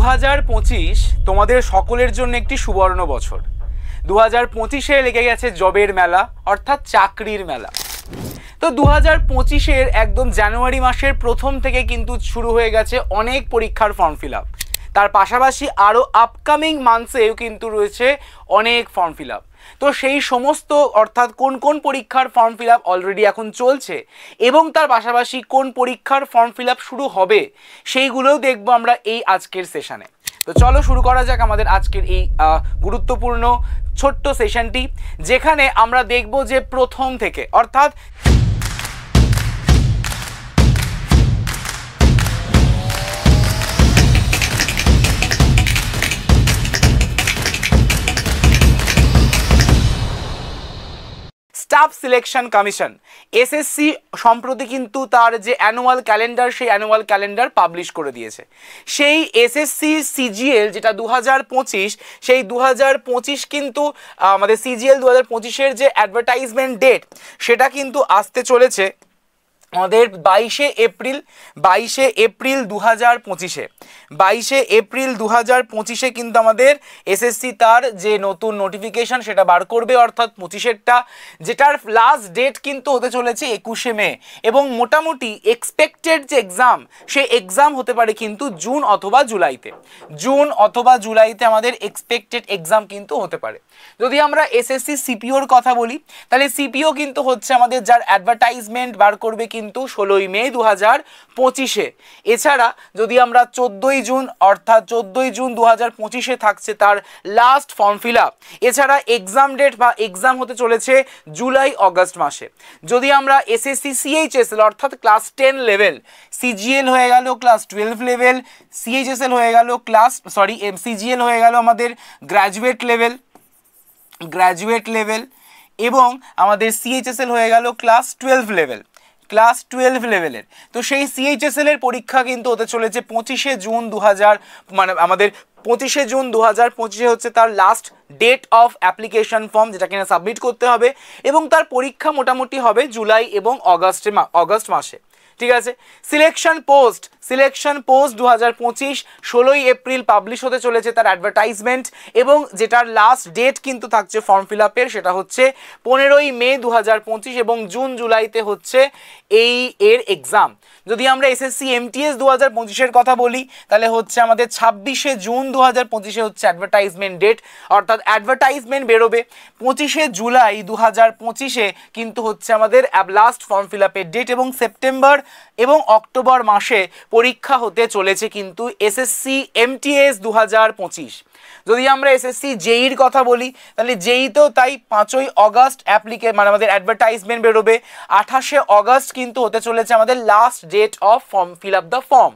2025 তোমাদের সকলের জন্য একটি সুবর্ণ বছর। 2025-এ লেগে গেছে জবের মেলা, অর্থাৎ চাকরির মেলা। তো 2025-এর একদম জানুয়ারি মাসের প্রথম থেকে কিন্তু শুরু হয়ে গেছে অনেক পরীক্ষার ফর্ম ফিল আপ। তার পাশাপাশি আরও আপকামিং মান্থসেও কিন্তু রয়েছে অনেক ফর্ম ফিল আপ। তো সেই সমস্ত অর্থাৎ কোন কোন পরীক্ষার ফর্ম ফিল আপ অলরেডি এখন চলছে এবং তার পাশাপাশি কোন পরীক্ষার ফর্ম ফিল আপ শুরু হবে সেইগুলোও দেখবো আমরা এই আজকের সেশনে। তো চলো শুরু করা যাক আমাদের আজকের এই গুরুত্বপূর্ণ ছোট্ট সেশনটি, যেখানে আমরা দেখব যে প্রথম থেকে অর্থাৎ স্টাফ সিলেকশন কমিশন এসএসসি সম্প্রতি কিন্তু তার যে অ্যানুয়াল ক্যালেন্ডার সেই অ্যানুয়াল ক্যালেন্ডার পাবলিশ করে দিয়েছে। সেই এসএসসি সিজিএল যেটা 2025 সেই 2025 কিন্তু আমাদের সিজিএল 2025-এর যে অ্যাডভার্টাইজমেন্ট ডেট সেটা কিন্তু আসতে চলেছে আমাদের 22শে এপ্রিল 2025-এ 22শে এপ্রিল 2025-এ কিন্তু আমাদের এসএসসি তার যে নতুন নোটিফিকেশন সেটা বার করবে, অর্থাৎ 25-এরটা, যেটার লাস্ট ডেট কিন্তু হতে চলেছে 21শে মে। এবং মোটামুটি এক্সপেক্টেড যে এক্সাম সেই এক্সাম হতে পারে কিন্তু জুন অথবা জুলাইতে আমাদের এক্সপেক্টেড এক্সাম কিন্তু হতে পারে। যদি আমরা এসএসসি সিপিওর কথা বলি তাহলে সিপিও কিন্তু হচ্ছে আমাদের যার অ্যাডভার্টাইজমেন্ট বার করবে কিন্তু 16ই মে 2025-এ। এছাড়া যদি আমরা 14ই জুন অর্থাৎ 14ই জুন 2025-এ থাকছে তার লাস্ট ফর্ম ফিল আপ। এছাড়া এক্সাম ডেট বা এক্সাম হতে চলেছে জুলাই অগস্ট মাসে। যদি আমরা এসএসসি সিএইচএসএল অর্থাৎ ক্লাস 10 লেভেল, সিজিএল হয়ে গেল ক্লাস 12 লেভেল, সিএইচএসএল হয়ে গেল সিজিএল হয়ে গেল আমাদের গ্র্যাজুয়েট লেভেল এবং আমাদের সিএইচএসএল হয়ে গেল ক্লাস 12 লেভেলের। তো সেই সিএইচএসএল এর পরীক্ষা কিন্তু হতে চলেছে 25শে জুন 2025-এ হচ্ছে তার last date of application form, যেটা কিনা সাবমিট করতে হবে এবং তার পরীক্ষা মোটামুটি হবে জুলাই এবং অগস্ট মাসে। ঠিক আছে। সিলেকশন পোস্ট 2025 16ই এপ্রিল পাবলিশ হতে চলেছে তার অ্যাডভার্টাইজমেন্ট এবং যেটার লাস্ট ডেট কিন্তু থাকছে ফর্ম ফিল আপের, সেটা হচ্ছে 15ই মে 2025 এবং জুন জুলাইতে হচ্ছে এর এক্সাম। যদি আমরা এসএসসি এমটিএস 2025-এর কথা বলি তাহলে হচ্ছে আমাদের 26শে জুন 2025-এ হচ্ছে অ্যাডভার্টাইজমেন্ট ডেট, অর্থাৎ অ্যাডভার্টাইজমেন্ট বেরোবে 25শে জুলাই 2025-এ কিন্তু হচ্ছে আমাদের লাস্ট ফর্ম ফিল আপের ডেট এবং সেপ্টেম্বর এবং অক্টোবর মাসে পরীক্ষা হতে চলেছে কিন্তু এসএসসি এমটিএস 2025। যদি আমরা এসএসসি জেইর কথা বলি তাহলে জেইতেও তাই 5ই অগস্ট আমাদের অ্যাডভার্টাইজমেন্ট বেরোবে, 28শে অগস্ট কিন্তু হতে চলেছে আমাদের last date of fill up the form.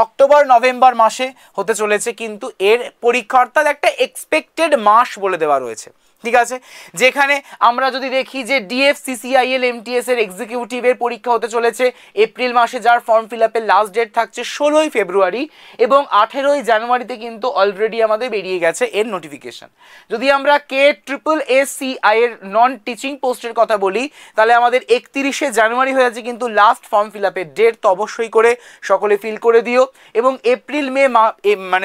October November মাসে হতে চলেছে কিন্তু এর পরীক্ষা, অর্থাৎ একটা এক্সপেক্টেড মাস বলে দেওয়া রয়েছে। ঠিক আছে। যেখানে আমরা যদি দেখি যে ডিএফসিসিআইএল এমটিএস এর এক্সিকিউটিভের পরীক্ষা হতে চলেছে এপ্রিল মাসে, যার ফর্ম ফিল আপের লাস্ট ডেট থাকছে 16ই ফেব্রুয়ারি এবং 18ই জানুয়ারিতে কিন্তু অলরেডি আমাদের বেরিয়ে গেছে এর নোটিফিকেশন। যদি আমরা KSSSCI এর নন টিচিং পোস্টের কথা বলি তাহলে আমাদের 31শে জানুয়ারি হয়ে যাচ্ছে কিন্তু লাস্ট ফর্ম ফিল আপের ডেট। তো অবশ্যই করে সকলে ফিল করে দিও এবং এপ্রিল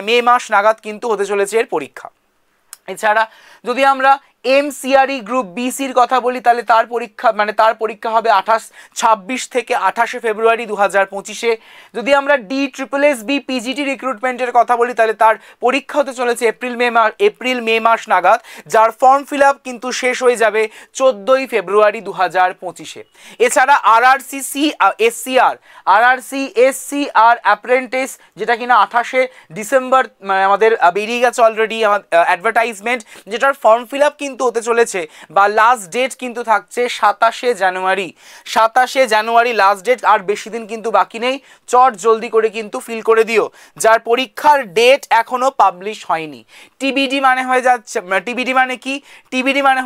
মে মাস নাগাদ কিন্তু হতে চলেছে এর পরীক্ষা। এছাড়া যদি আমরা এমসিআরই গ্রুপ বিসির কথা বলি তাহলে তার পরীক্ষা হবে 26 থেকে 28শে ফেব্রুয়ারি 2025-এ। যদি আমরা DSSSB পিজিটি রিক্রুটমেন্টের কথা বলি তাহলে তার পরীক্ষা হতে চলেছে এপ্রিল মে মাস নাগাদ, যার ফর্ম ফিল আপ কিন্তু শেষ হয়ে যাবে 14ই ফেব্রুয়ারি 2025-এ। এছাড়া RRC SCR অ্যাপ্রেন্টিস, যেটা কিনা 28শে ডিসেম্বর আমাদের বেরিয়ে গেছে অলরেডি অ্যাডভার্টাইজমেন্ট, যেটার ফর্ম ফিল আপ কিন্তু হতে চলেছে বা লাস্ট ডেট কিন্তু থাকছে 27শে জানুয়ারি লাস্ট ডেট। আর বেশি দিন কিন্তু বাকি নেই, চট জলদি করে কিন্তু ফিল করে দিও। যার পরীক্ষার ডেট এখনো পাবলিশ হয়নি। টিবিডি মানে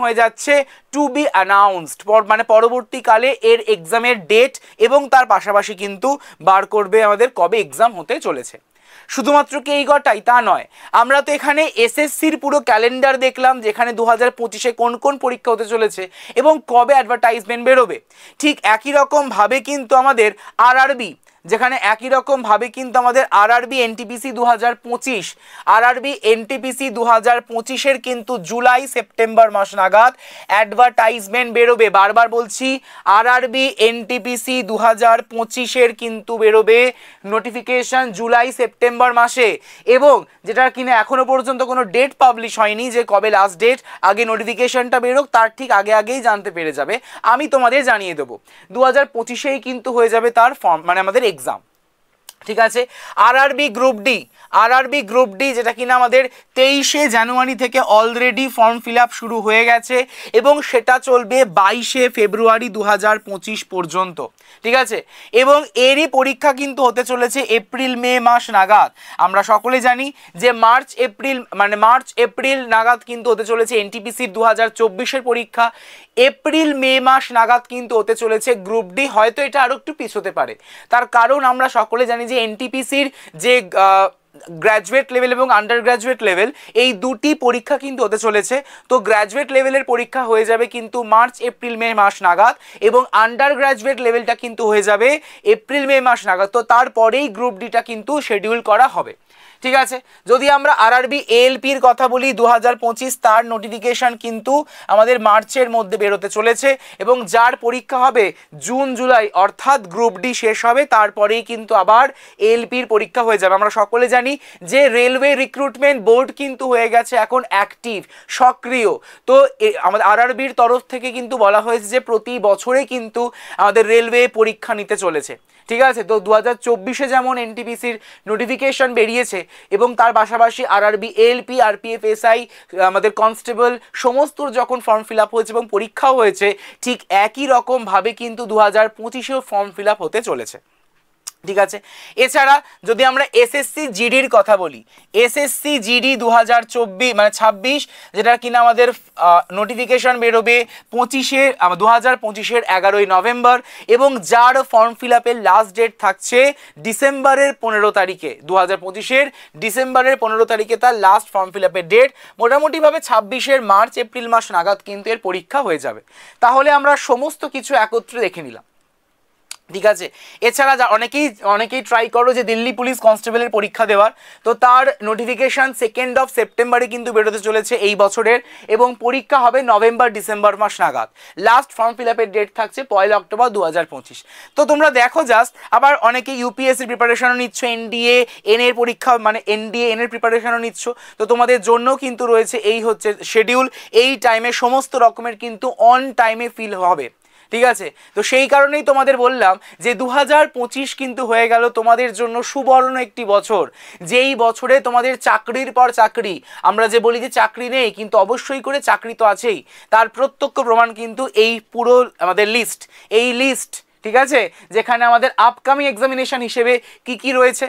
হয়ে যাচ্ছে টু বি অ্যানাউন্সড, মানে পরবর্তীকালে এর এক্সামের ডেট এবং তার পাশাপাশি কিন্তু বার করবে আমাদের কবে এক্সাম হতে চলেছে। শুধুমাত্র কি এই গটাই তা নয়, আমরা তো এখানে এসএসসির পুরো ক্যালেন্ডার দেখলাম যেখানে 2025-এ কোন কোন পরীক্ষা হতে চলেছে এবং কবে অ্যাডভার্টাইজমেন্ট বেরোবে। ঠিক একই রকম ভাবে কিন্তু আমাদের আরআরবি যেখানে একই রকম ভাবে কিন্তু আমাদের আরআরবি এনটিপিসি 2025 আরআরবি এনটিপিসি 2025 কিন্তু জুলাই সেপ্টেম্বর মাস নাগাদ অ্যাডভার্টাইজমেন্ট বেরোবে। বারবার বলছি আরআরবি এনটিপিসি 2025 কিন্তু বেরোবে নোটিফিকেশন জুলাই সেপ্টেম্বর মাসে, এবং যেটা কিনা এখনো পর্যন্ত কোনো ডেট পাবলিশ হয়নি যে কবে লাস্ট ডেট, আগে নোটিফিকেশনটা বেরোক তার ঠিক আগেই জানতে পেরে যাবে, আমি তোমাদের জানিয়ে দেবো। 2025 কিন্তু হয়ে যাবে তার ফর্ম মানে আমাদের এক্সাম। ঠিক আছে, আরআরবি গ্রুপ ডি যেটা কিনা আমাদের 23 জানুয়ারি থেকে অলরেডি ফর্ম ফিল আপ শুরু হয়ে গেছে এবং সেটা চলবে 22 ফেব্রুয়ারি 2025 পর্যন্ত। ঠিক আছে, এবং এরই পরীক্ষা কিন্তু হতে চলেছে এপ্রিল মে মাস নাগাদ। আমরা সকলে জানি যে মার্চ এপ্রিল নাগাদ কিন্তু হতে চলেছে এনটিপিসির 2024 পরীক্ষা, এপ্রিল মে মাস নাগাদ কিন্তু হতে চলেছে গ্রুপ ডি। হয়তো এটা আরো একটু পিছোতে পারে, তার কারণ আমরা সকলে জানি যে এনটিপিসির যে গ্র্যাজুয়েট লেভেল এবং আন্ডার গ্র্যাজুয়েট লেভেল এই দুটি পরীক্ষা কিন্তু হতে চলেছে। তো গ্র্যাজুয়েট লেভেলের পরীক্ষা হয়ে যাবে কিন্তু মার্চ এপ্রিল মে মাস নাগাদ, এবং আন্ডার গ্র্যাজুয়েট লেভেলটা কিন্তু হয়ে যাবে এপ্রিল মে মাস নাগাদ। তো তারপরেই গ্রুপ ডিটা কিন্তু শিডিউল করা হবে। ঠিক আছে, যদি আমরা আরআরবি এএলপির কথা বলি 2025 তার নোটিফিকেশন কিন্তু আমাদের মার্চের মধ্যে বেরোতে চলেছে, এবং যার পরীক্ষা হবে জুন জুলাই অর্থাৎ গ্রুপ ডি শেষ হবে তারপরেই কিন্তু আবার এএলপির পরীক্ষা হয়ে যাবে। আমরা সকলে জানি যে রেলওয়ে রিক্রুটমেন্ট বোর্ড কিন্তু হয়ে গেছে এখন অ্যাক্টিভ, সক্রিয়। তো আমাদের আরআরবির তরফ থেকে কিন্তু বলা হয়েছে যে প্রতি বছরে কিন্তু আমাদের রেলওয়ে পরীক্ষা নিতে চলেছে। ঠিক আছে, তো 2024 যেমন এনটিপিসির নোটিফিকেশন বেরিয়েছে এবং তার পাশাপাশি আরআরবি এএলপি আরপিএফ এসআই আমাদের কনস্টেবল সমস্ত যখন ফর্ম ফিল আপ হয়েছে এবং পরীক্ষাও হয়েছে, ঠিক একই রকম ভাবে কিন্তু 2025 ফর্ম ফিল আপ হতে চলেছে। ঠিক আছে, এছাড়া যদি আমরা এসএসসি জিডির কথা বলি, এসএসসি জিডি 2026 যেটা কিনা আমাদের নোটিফিকেশন বেরোবে 2025 11ই নভেম্বর, এবং যার ফর্ম ফিল আপের লাস্ট ডেট থাকছে ডিসেম্বরের 15 তারিখে। 2025 ডিসেম্বরের 15 তারিখে তার লাস্ট ফর্ম ফিল আপের ডেট। মোটামুটিভাবে 26 মার্চ এপ্রিল মাস নাগাদ কিন্তু এর পরীক্ষা হয়ে যাবে। তাহলে আমরা সমস্ত কিছু একত্রে দেখে নিলাম। ঠিক আছে, এছাড়া অনেকেই ট্রাই করো যে দিল্লি পুলিশ কনস্টেবলের পরীক্ষা দেওয়ার, তো তার নোটিফিকেশন 2 সেপ্টেম্বরে কিন্তু বেরোতে চলেছে এই বছরের, এবং পরীক্ষা হবে নভেম্বর ডিসেম্বর মাস নাগাদ। লাস্ট ফর্ম ফিল আপের ডেট থাকছে 1 অক্টোবর 2025। তো তোমরা দেখো জাস্ট, আবার অনেকে ইউপিএসসির প্রিপারেশনও নিচ্ছ, এনডিএ এন এর পরীক্ষা মানে এনডিএ এন এর প্রিপারেশনও নিচ্ছ, তো তোমাদের জন্য কিন্তু রয়েছে এই হচ্ছে শিডিউল। এই টাইমে সমস্ত রকমের কিন্তু অন টাইমে ফিল হবে। ঠিক আছে, তো সেই কারণেই তোমাদের বললাম যে 2025 কিন্তু হয়ে গেল তোমাদের জন্য সুবর্ণ একটি বছর, যেই বছরে তোমাদের চাকরির পর চাকরি, আমরা যে বলি যে চাকরি নেই কিন্তু অবশ্যই করে চাকরি তো আছেই, তার প্রত্যক্ষ প্রমাণ কিন্তু এই পুরো আমাদের লিস্ট। ঠিক আছে, যেখানে আমাদের আপকামিং এক্সামিনেশন হিসেবে কি রয়েছে,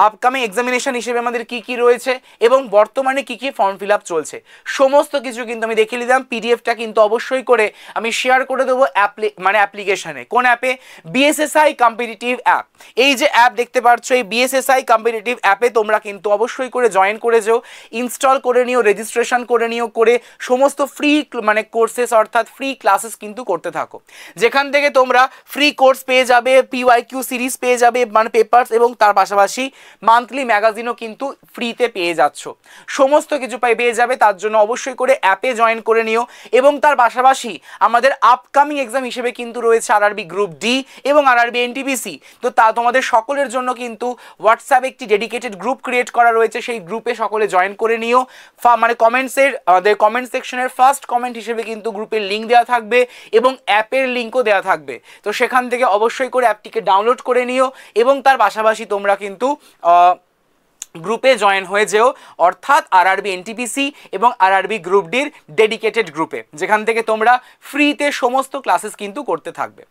আপকামিং এক্সামিনেশন হিসেবে আমাদের কি রয়েছে এবং বর্তমানে কি ফর্ম ফিল আপ চলছে, সমস্ত কিছু কিন্তু আমি দেখিয়ে দিলাম। পিডিএফটা কিন্তু অবশ্যই করে আমি শেয়ার করে দেবো অ্যাপ্লিকেশনে। কোন অ্যাপে? BSSI competitive app. এই যে অ্যাপ দেখতে পাচ্ছ, এই বিএসএসআই কম্পিটিটিভ অ্যাপে তোমরা কিন্তু অবশ্যই করে জয়েন করে যেও, ইনস্টল করে নিও, রেজিস্ট্রেশন করে নিও, করে সমস্ত ফ্রি কোর্সেস অর্থাৎ ফ্রি ক্লাসেস কিন্তু করতে থাকো, যেখান থেকে তোমরা ফ্রি কোর্স পেয়ে যাবে, পিওয়াইকিউ সিরিজ পেয়ে যাবে পেপারস, এবং তার পাশাপাশি মান্থলি ম্যাগাজিনও কিন্তু ফ্রিতে পেয়ে যাচ্ছ, সমস্ত কিছু পেয়ে যাবে। তার জন্য অবশ্যই করে অ্যাপে জয়েন করে নিও, এবং তার পাশাপাশি আমাদের আপকামিং এক্সাম হিসেবে কিন্তু রয়েছে আরআরবি গ্রুপ ডি এবং আরআরবি এনটিপিসি। তো তা তোমাদের সকলের জন্য কিন্তু হোয়াটসঅ্যাপে একটি ডেডিকেটেড গ্রুপ ক্রিয়েট করা রয়েছে, সেই গ্রুপে সকলে জয়েন করে নিও। আমাদের কমেন্ট সেকশনের ফার্স্ট কমেন্ট হিসেবে কিন্তু গ্রুপের লিঙ্ক দেওয়া থাকবে এবং অ্যাপের লিঙ্কও দেওয়া থাকবে। তো সেখান থেকে অবশ্যই করে অ্যাপটিকে ডাউনলোড করে নিও, এবং তার পাশাপাশি তোমরা কিন্তু গ্রুপে জয়েন হয়ে যেও, অর্থাৎ আরআরবি এনটিপিসি এবং আরআরবি গ্রুপ ডির ডেডিকেটেড গ্রুপে, যেখান থেকে তোমরা ফ্রিতে সমস্ত ক্লাসেস কিন্তু করতে থাকবে।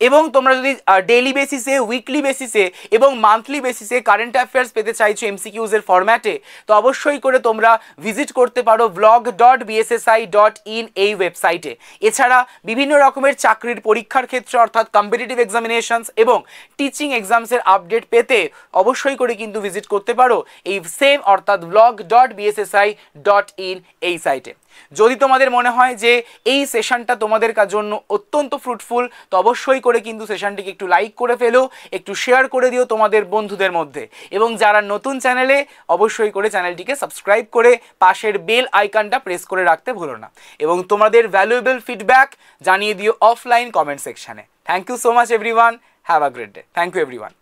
এবং তোমরা যদি ডেইলি বেসিসে, উইকলি বেসিসে এবং মান্থলি বেসিসে কারেন্ট অ্যাফেয়ার্স পেতে চাইছো এমসিকিউজের ফরম্যাটে, তো অবশ্যই করে তোমরা ভিজিট করতে পারো blog.bssi.in এই ওয়েবসাইটে। এছাড়া বিভিন্ন রকমের চাকরির পরীক্ষার ক্ষেত্রে অর্থাৎ কম্পিটিটিভ এক্সামিনেশনস এবং টিচিং এক্সামসের আপডেট পেতে অবশ্যই করে কিন্তু ভিজিট করতে পারো এই সেম অর্থাৎ vlog.bssi.in এই সাইটে। যদি তোমাদের মনে হয় যে এই সেশনটা তোমাদের জন্য অত্যন্ত ফ্রুটফুল, তো অবশ্যই করে কিন্তু সেশনটিকে একটু লাইক করে ফেলো, একটু শেয়ার করে দিও তোমাদের বন্ধুদের মধ্যে, এবং যারা নতুন চ্যানেলে অবশ্যই করে চ্যানেলটিকে সাবস্ক্রাইব করে পাশের বেল আইকনটা প্রেস করে রাখতে ভুলো না, এবং তোমাদের ভ্যালুয়েবল ফিডব্যাক জানিয়ে দিও অফলাইন কমেন্ট সেকশনে। Thank you so much everyone, have a great day. Thank you everyone.